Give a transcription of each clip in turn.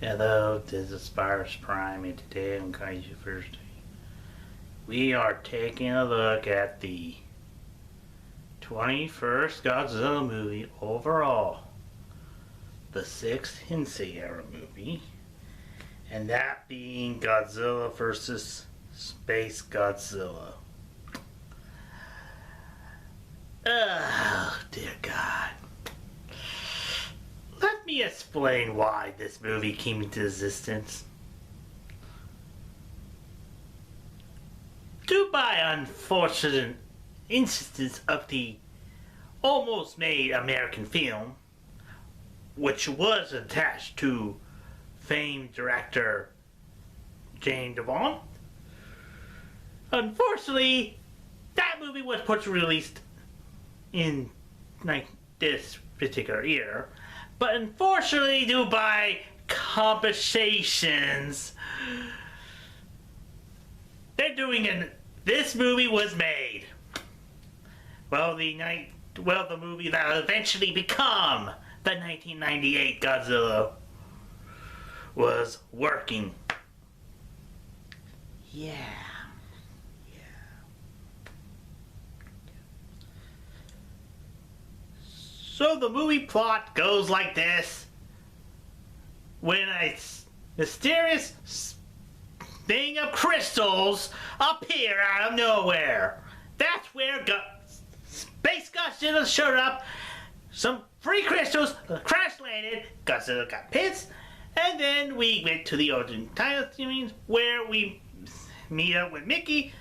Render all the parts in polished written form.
Hello, this is Spires Prime, and today on Kaiju Thursday, we are taking a look at the 21st Godzilla movie overall, the 6th Heisei era movie, and that being Godzilla vs. Space Godzilla. Oh, dear God. Let me explain why this movie came into existence. Due by unfortunate instances of the almost made American film, which was attached to famed director Jane Devon, unfortunately, that movie was released in this particular year. But unfortunately, due by compensations, this movie was made. Well, the movie that will eventually become the 1998 Godzilla was working. Yeah. So the movie plot goes like this. When a mysterious thing of crystals appear out of nowhere. That's where Space Godzilla showed up. Some free crystals crash landed. Godzilla got pissed. And then we went to the origin title series where we meet up with Miki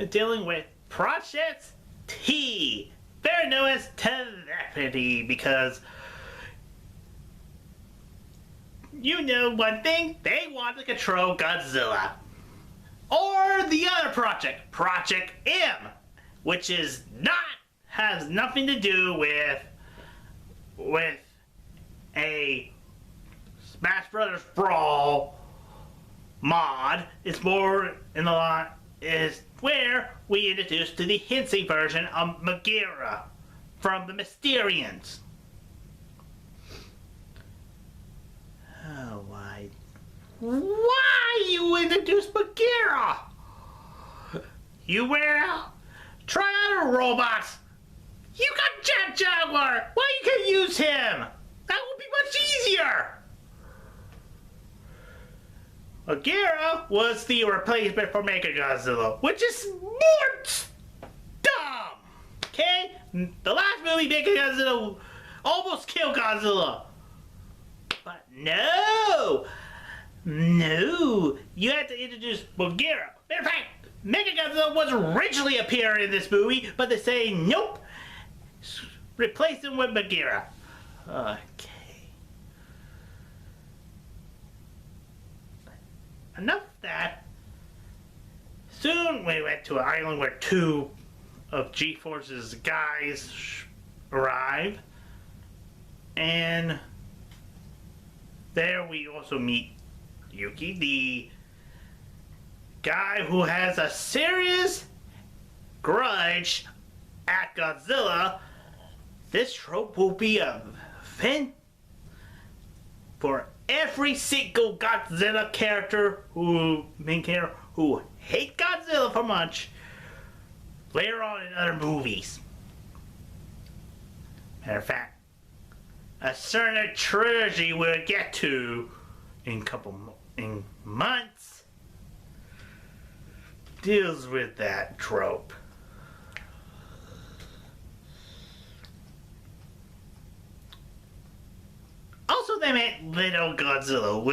dealing with Project T. Better known as telepathy, because you know one thing, they want to control Godzilla. Or the other project, Project M, which has nothing to do with a Smash Brothers Brawl mod. It's more in the line is where we introduced to the Heisei version of MOGUERA from the Mysterians. Oh, why you introduced MOGUERA? Try out a robot. You got Jet Jaguar. Why you can't use him? That would be much easier. MOGUERA was the replacement for Mecha Godzilla, which is more dumb. Okay? The last movie, Mecha Godzilla almost killed Godzilla. But no, you had to introduce MOGUERA. Matter of fact, Mecha Godzilla was originally appearing in this movie, but they say nope, replace him with MOGUERA. Okay. Enough of that. Soon we went to an island where two of G-Force's guys arrive. And there we also meet Yuki, the guy who has a serious grudge at Godzilla. This trope will be a event for every single Godzilla main character who hate Godzilla for much later on in other movies. Matter of fact, a certain trilogy we'll get to in months deals with that trope. Also, they made Little Godzilla,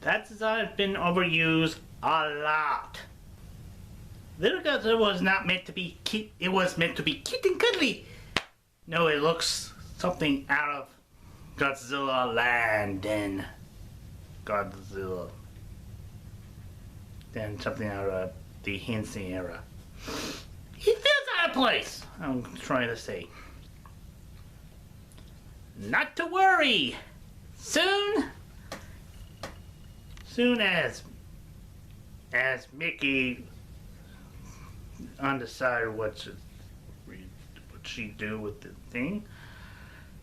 that design has been overused a lot. Little Godzilla was not meant to be cute. It was meant to be cute and cuddly. No, it looks something out of Godzilla land and Godzilla. Then something out of the Heisei era. He feels out of place, I'm trying to say. Not to worry. Soon as Miki undecided what she do with the thing,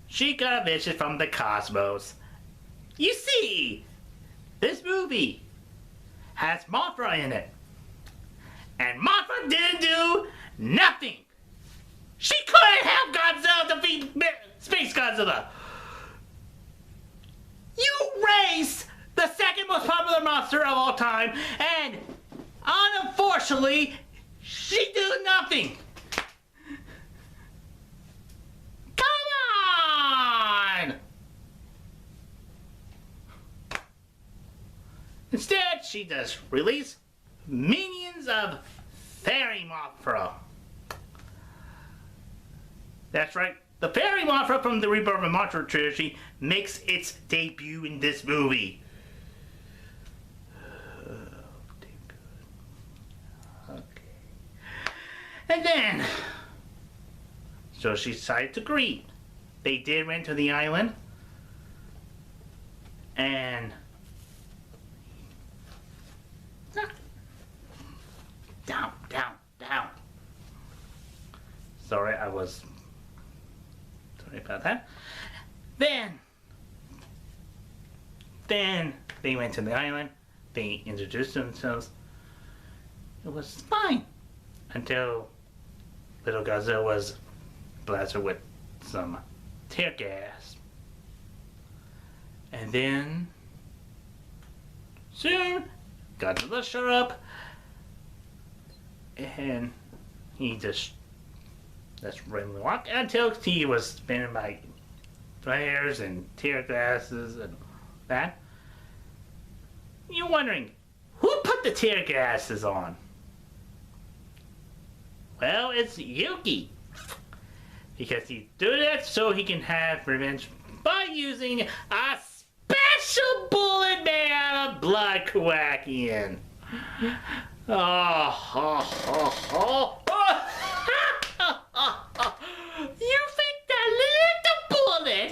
she got a vision from the cosmos. You see, this movie has Mothra in it. And Mothra didn't do nothing. She couldn't help Godzilla defeat Space Godzilla. You raised the second most popular monster of all time, and unfortunately, she did nothing. Come on! Instead, she does release minions of Fairy Mothra. That's right. The Fairy Mothra from the Rebirth of Mothra trilogy makes its debut in this movie. Okay. And then, so she decided to agree. They did went to the island, and down. Sorry, sorry about that. Then they went to the island. They introduced themselves. It was fine until little Godzilla was blasted with some tear gas. And then soon Godzilla showed up, and he just randomly walked until he was spinning by flares and tear gases and that. You're wondering, who put the tear gases on? Well, it's Yuki. Because he did it so he can have revenge by using a special bullet made out of blood Kowakian. You think that little bullet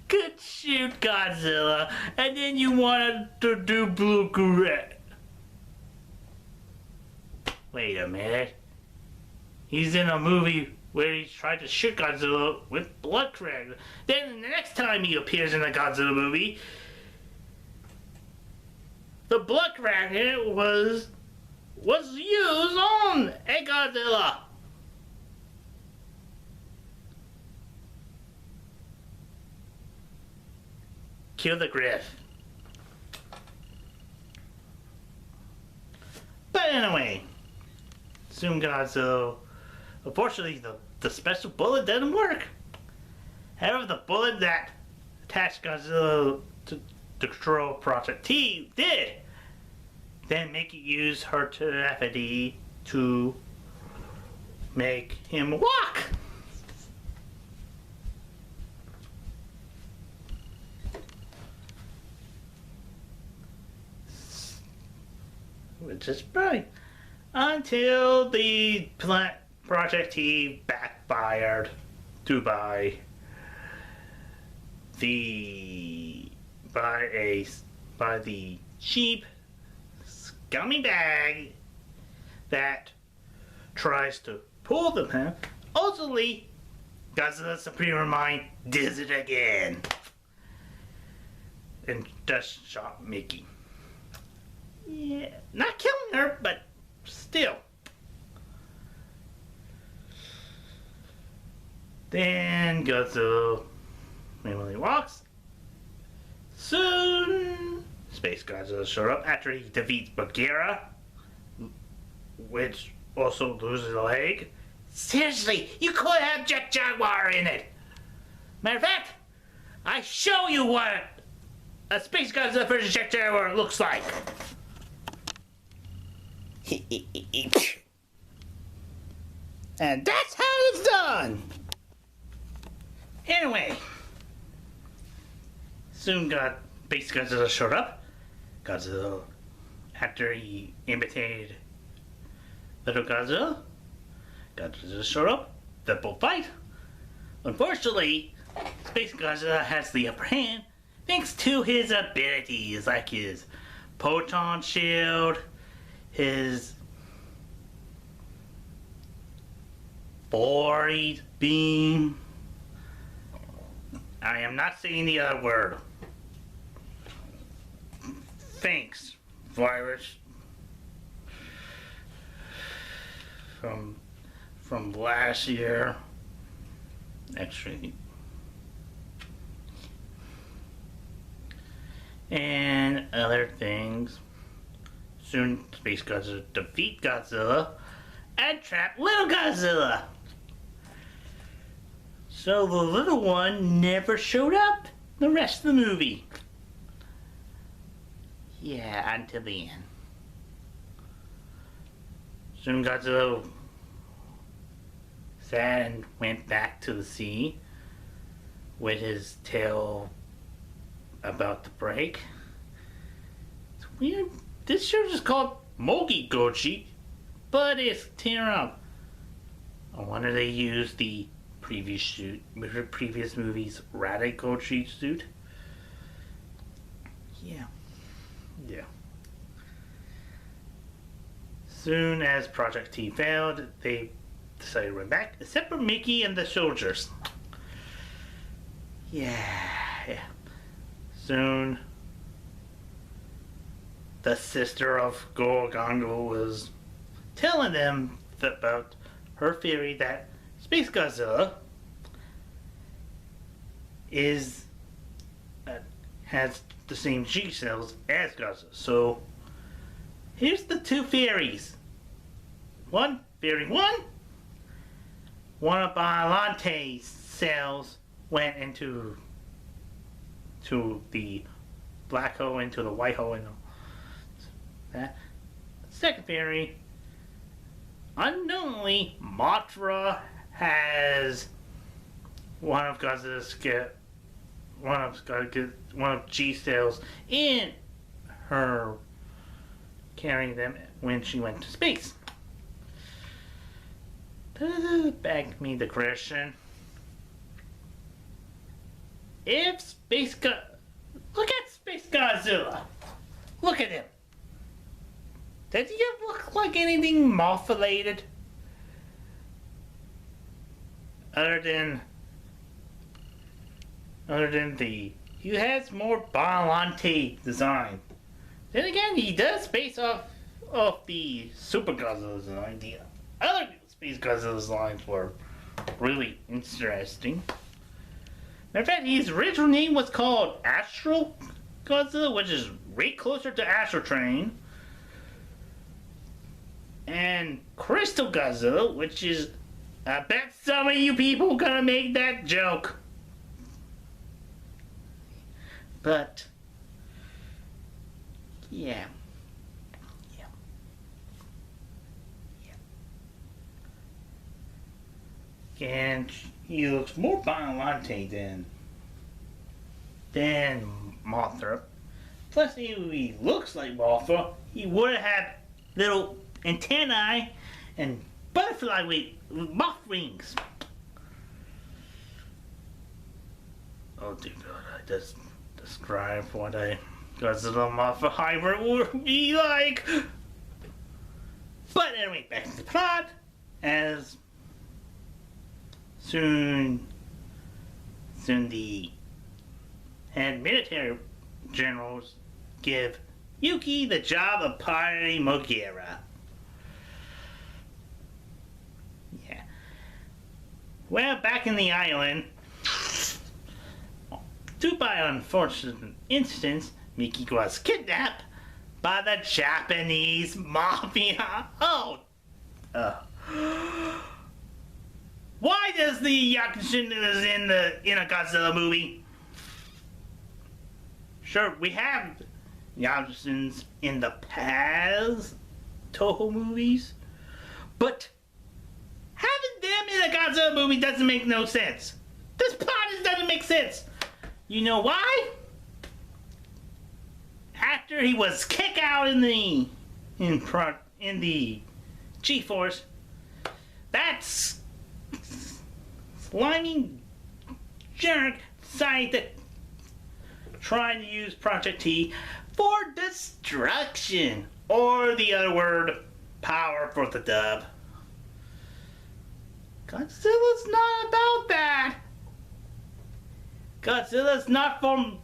could shoot Godzilla, and then you wanted to do blue correct? Wait a minute. He's in a movie where he tried to shoot Godzilla with blood crack. Then the next time he appears in a Godzilla movie, the blood crack was used on a Godzilla. Kill the Griff. But anyway, soon Godzilla, unfortunately the special bullet didn't work. However, the bullet that attached Godzilla to the control Project T did. Then Miki used her telepathy to make him walk. Which is right. Until the Project T backfired by the cheap scummy bag that tries to pull them in. Ultimately, Godzilla's superior mind does it again and just shot Miki. Yeah, not killing her, but still. Then Godzilla randomly walks. Soon, Space Godzilla showed up after he defeats MOGUERA, which also loses a leg. Seriously, you could have Jet Jaguar in it. Matter of fact, I show you what a Space Godzilla versus Jet Jaguar looks like. And that's how it's done. Anyway, soon Space Godzilla showed up. Godzilla, after he imitated little Godzilla showed up. They both fight. Unfortunately, Space Godzilla has the upper hand thanks to his abilities, like his proton shield, his Force beam, I am not saying the other word. Thanks, virus. From last year. Actually. And other things. Soon, Space Godzilla defeat Godzilla and trap little Godzilla. So the little one never showed up the rest of the movie. Yeah, until the end. Soon Godzilla sat and went back to the sea with his tail about to break. It's weird. This show's just called Mogi, but it's tearing up. I wonder they used the previous movie's Radagochi suit. Yeah. Soon as Project T failed, they decided to run back, except for Miki and the soldiers. Yeah. Soon, the sister of Gorgongo was telling them about her theory that Space Godzilla has the same G cells as Godzilla. So here's the two theories. Theory one of Biolante's cells went into the black hole, into the white hole, and that. Second theory, unknowingly, Mothra has one of G cells in her, carrying them when she went to space. Back me the question. Look at Space Godzilla. Look at him. Does he look like anything Moth-related? Other than he has more Biollante design. Then again, he does base off the Super Godzilla design. The other Space Godzilla designs were really interesting. Matter of fact, his original name was called Astral Godzilla, which is way closer to Astral Train. And Crystal Godzilla, which is, I bet some of you people gonna make that joke. But, yeah. And he looks more Biollante than Mothra. Plus, if he looks like Mothra, he would have had little antennae and butterfly moth wings. Oh dear God, I just describe what a Godzilla Mothra hybrid would be like. But anyway, back to the plot. As soon the head military generals give Yuki the job of piloting MOGUERA. Yeah. Well, back in the island, due by unfortunate instance, Miki was kidnapped by the Japanese mafia. Why does the Yakushin is in a Godzilla movie? Sure, we have Yakushins in the past Toho movies, but having them in a Godzilla movie doesn't make no sense. This plot doesn't make sense. You know why? After he was kicked out in the G-Force, that's slimy jerk decided to try to use Project T for destruction, or the other word, power for the dub. Godzilla's not about that. Godzilla's not from.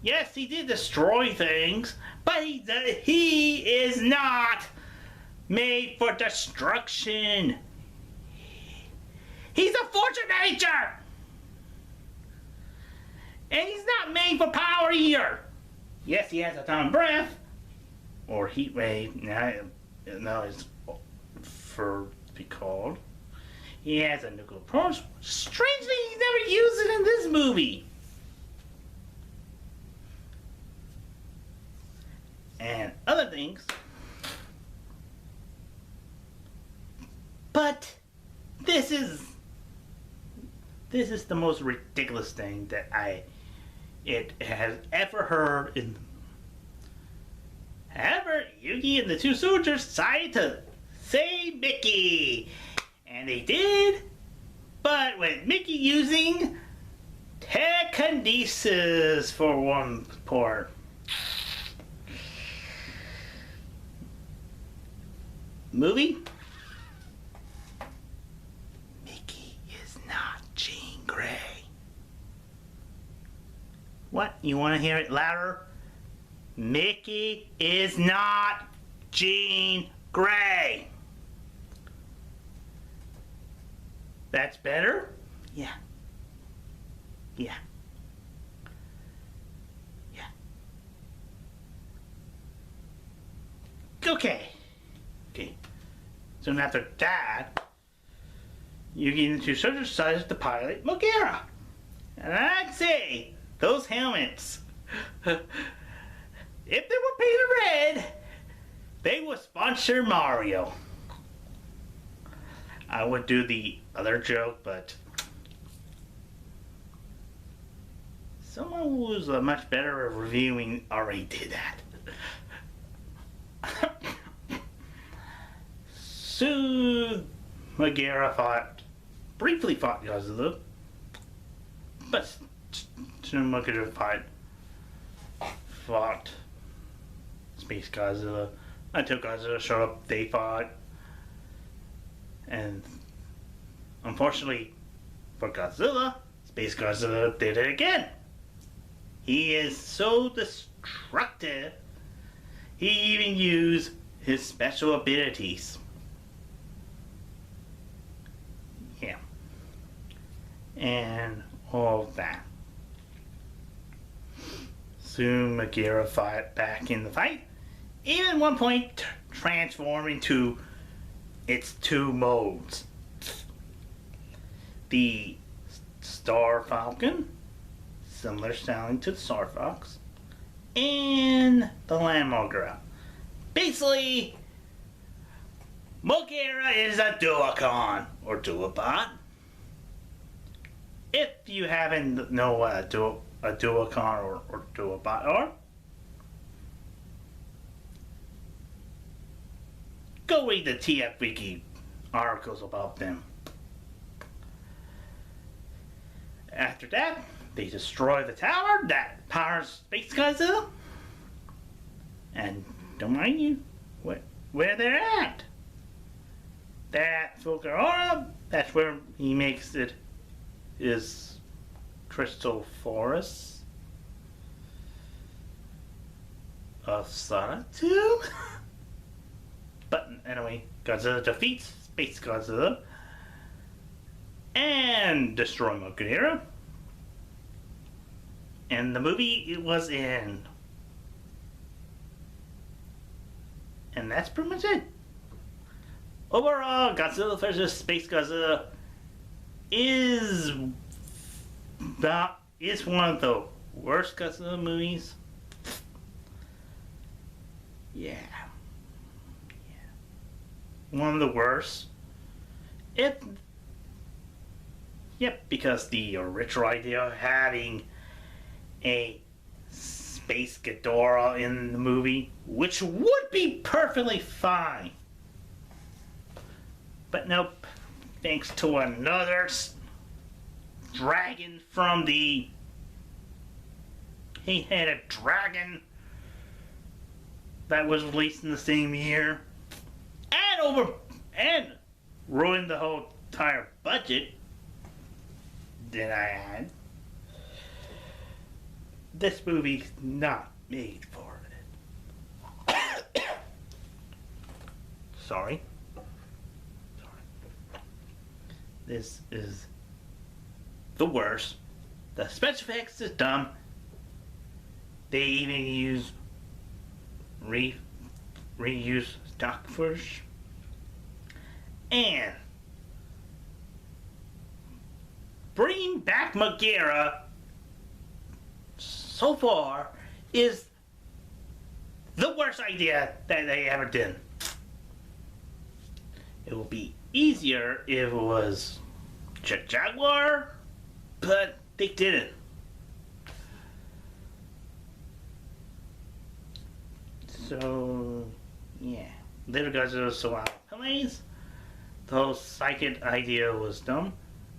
Yes, he did destroy things, but he is not made for destruction. He's a force of nature! And he's not made for power either. Yes, he has atomic breath, or heat wave. No, it's for be called. He has a nuclear pulse. Strangely, he's never used it in this movie. And other things. But this is the most ridiculous thing that it has ever heard in. However, Yugi and the two soldiers decided to save Miki, and they did. But with Miki using telekinesis for one part. Movie? Miki is not Jean Grey. What? You want to hear it louder? Miki is not Jean Grey. That's better? Yeah. Yeah. Yeah. Okay. Soon after that, Yugi and the two soldiers decided to pilot MOGUERA. And I'd say, those helmets, if they were painted red, they would sponsor Mario. I would do the other joke, but someone who was much better at reviewing already did that. So, MOGUERA briefly fought Godzilla, but soon MOGUERA fought Space Godzilla. Until Godzilla showed up, they fought. And unfortunately for Godzilla, Space Godzilla did it again. He is so destructive, he even used his special abilities. Yeah. And all of that. Soon MOGUERA fought back in the fight. Even at one point transformed into its two modes. The Star Falcon, similar sounding to the Star Fox, and the Land MOGUERA. Basically, MOGUERA is a Duocon, or Duobot. If you haven't know what a Duocon or Duobot are, go read the TF Wiki articles about them. After that, they destroy the tower that powers Space Godzilla. And don't mind you, where they're at. That Fulgurora, that's where he makes it his crystal forest of Solitude. But anyway, Godzilla defeats Space Godzilla and destroys MOGUERA. And the movie it was in. And that's pretty much it. Overall, Godzilla vs. Space Godzilla is one of the worst Godzilla movies. Yeah. One of the worst. Because the original idea of having a Space Ghidorah in the movie, which would be perfectly fine. But nope, thanks to another dragon from the... He had a dragon that was released in the same year. And ruined the whole entire budget that I had. this movie's not made for it. Sorry. This is the worst. The special effects is dumb. They even use reuse stock footage. And bringing back MOGUERA so far is the worst idea that they ever did. It will be easier if it was Jaguar, but they didn't. So, yeah. Little Godzilla so out of place. The whole psychic idea was dumb.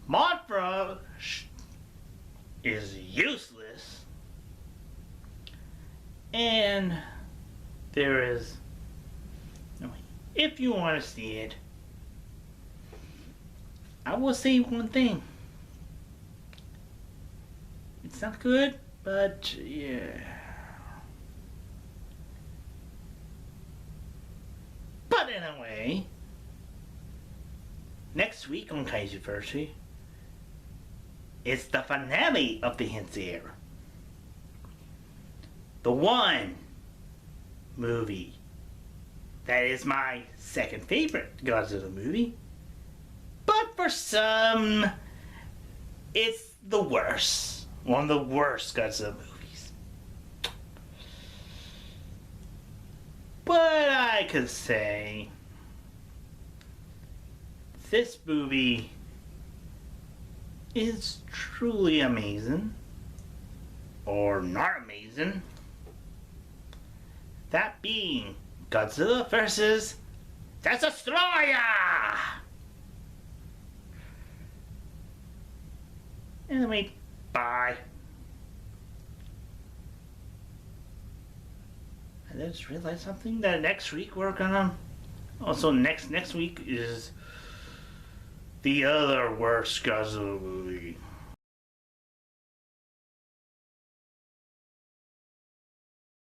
Mothra is useless. And there is, if you want to see it, I will say one thing. It's not good, but yeah. But anyway, next week on Kaiju Versi, it's the finale of the Heisei era. The one movie that is my second favorite Godzilla movie. But for some, it's the worst. One of the worst Godzilla movies. But I could say this movie is truly amazing. Or not amazing. That being Godzilla versus the Destroyer! Anyway, bye. I just realized something that next week we're gonna. Also, next week is the other worst Godzilla movie.